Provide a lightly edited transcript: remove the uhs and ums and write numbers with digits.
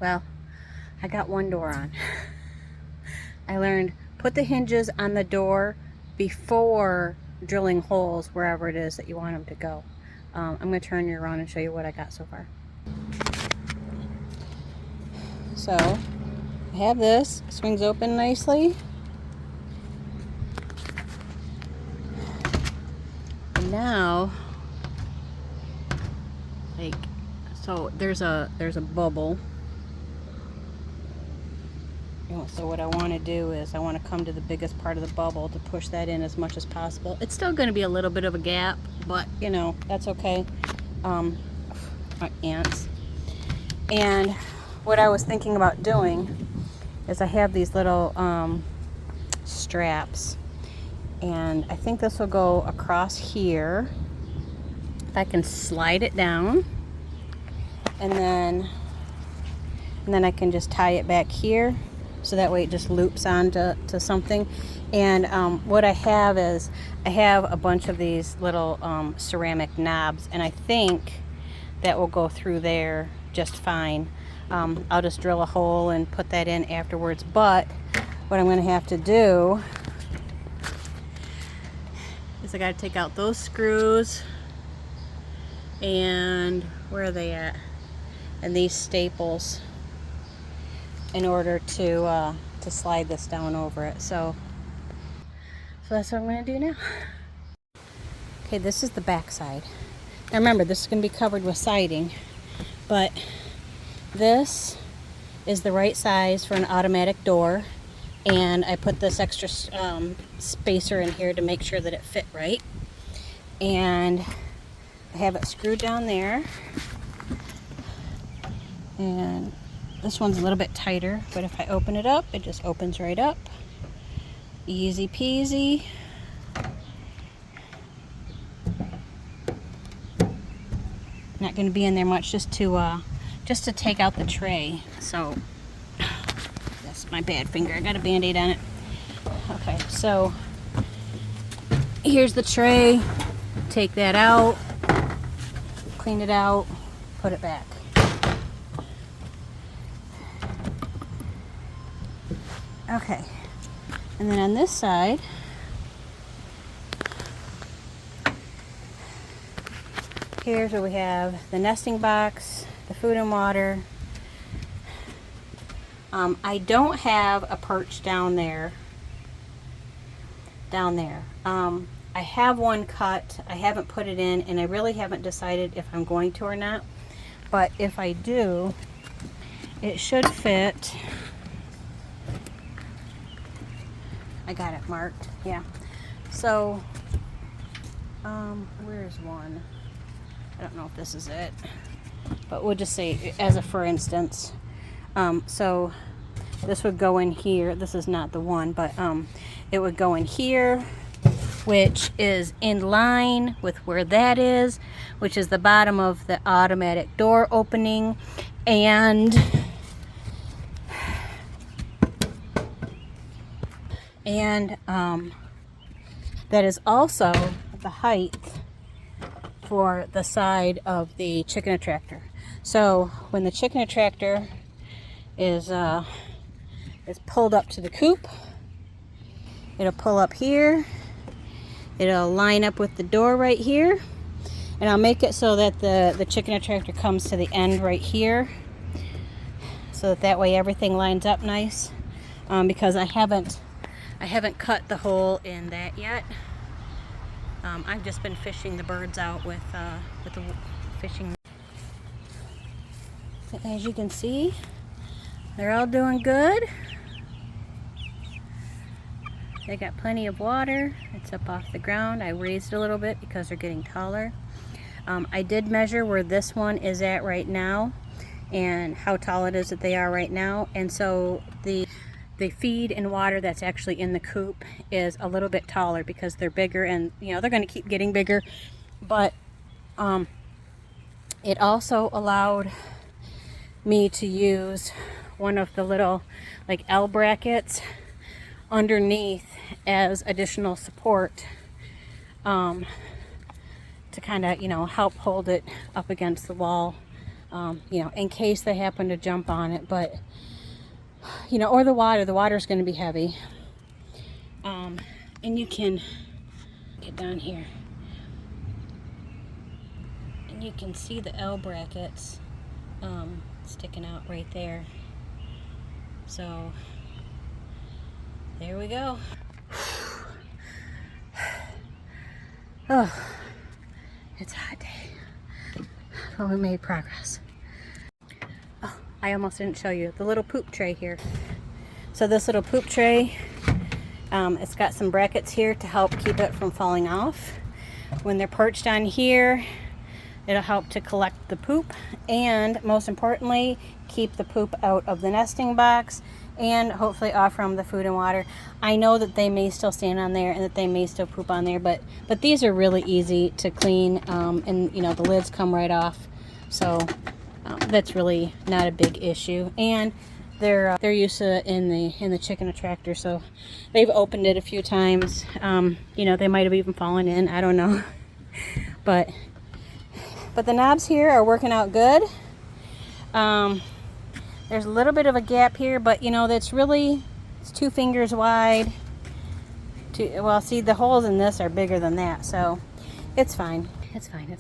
Well, I got one door on. I learned put the hinges on the door before drilling holes wherever it is that you want them to go. I'm going to turn you around and show you what I got so far. So I have this, swings open nicely. And now, like, so there's a bubble. So what I want to do is I want to come to the biggest part of the bubble to push that in as much as possible. It's still going to be a little bit of a gap, but you know, that's okay. My ants. And what I was thinking about doing is I have these little straps, and I think this will go across here. If I can slide it down, and then I can just tie it back here, so that way it just loops onto something. And what I have is I have a bunch of these little ceramic knobs, and I think that will go through there just fine. I'll just drill a hole and put that in afterwards, but what I'm going to have to do is I got to take out those screws, and where are they at, and these staples, in order to slide this down over it. So that's what I'm going to do now. Okay, this is the back side. Now remember, this is going to be covered with siding, but this is the right size for an automatic door, and I put this extra spacer in here to make sure that it fit right. And I have it screwed down there, and this one's a little bit tighter, but if I open it up, it just opens right up. Easy peasy. Not going to be in there much, just to take out the tray. So that's my bad finger. I got a band-aid on it. Okay, so here's the tray. Take that out, clean it out, put it back. Okay, and then on this side, here's where we have the nesting box, the food and water. I don't have a perch down there. I have one cut. I haven't put it in, and I really haven't decided if I'm going to or not. But if I do, it should fit. I got it marked. Yeah. So, where's one? I don't know if this is it, but we'll just say as a for instance. So this would go in here. This is not the one, but it would go in here, which is in line with where that is, which is the bottom of the automatic door opening, and that is also the height for the side of the ChickenATractor. So when the ChickenATractor is pulled up to the coop, it'll pull up here, it'll line up with the door right here, and I'll make it so that the ChickenATractor comes to the end right here, so that way everything lines up nice. Because I haven't cut the hole in that yet. I've just been fishing the birds out with the fishing. As you can see, they're all doing good. They got plenty of water. It's up off the ground. I raised it a little bit because they're getting taller. I did measure where this one is at right now and how tall it is that they are right now. And so the feed and water that's actually in the coop is a little bit taller because they're bigger, and you know they're going to keep getting bigger. But it also allowed me to use one of the little like L brackets underneath as additional support to kind of, you know, help hold it up against the wall you know, in case they happen to jump on it. But, you know, or the water is going to be heavy. And you can get down here, and you can see the L brackets sticking out right there. So there we go. Oh, it's a hot day, but we made progress. Oh, I almost didn't show you the little poop tray here. So this little poop tray, it's got some brackets here to help keep it from falling off. When they're perched on here, it'll help to collect the poop, and most importantly, keep the poop out of the nesting box, and hopefully off from the food and water. I know that they may still stand on there and that they may still poop on there, but these are really easy to clean, and you know, the lids come right off, so that's really not a big issue. And they're used to it in the ChickenATractor, so they've opened it a few times. You know, they might have even fallen in, I don't know. but the knobs here are working out good. There's a little bit of a gap here, but you know, it's 2 fingers wide. Well, see, the holes in this are bigger than that, so it's fine. It's fine.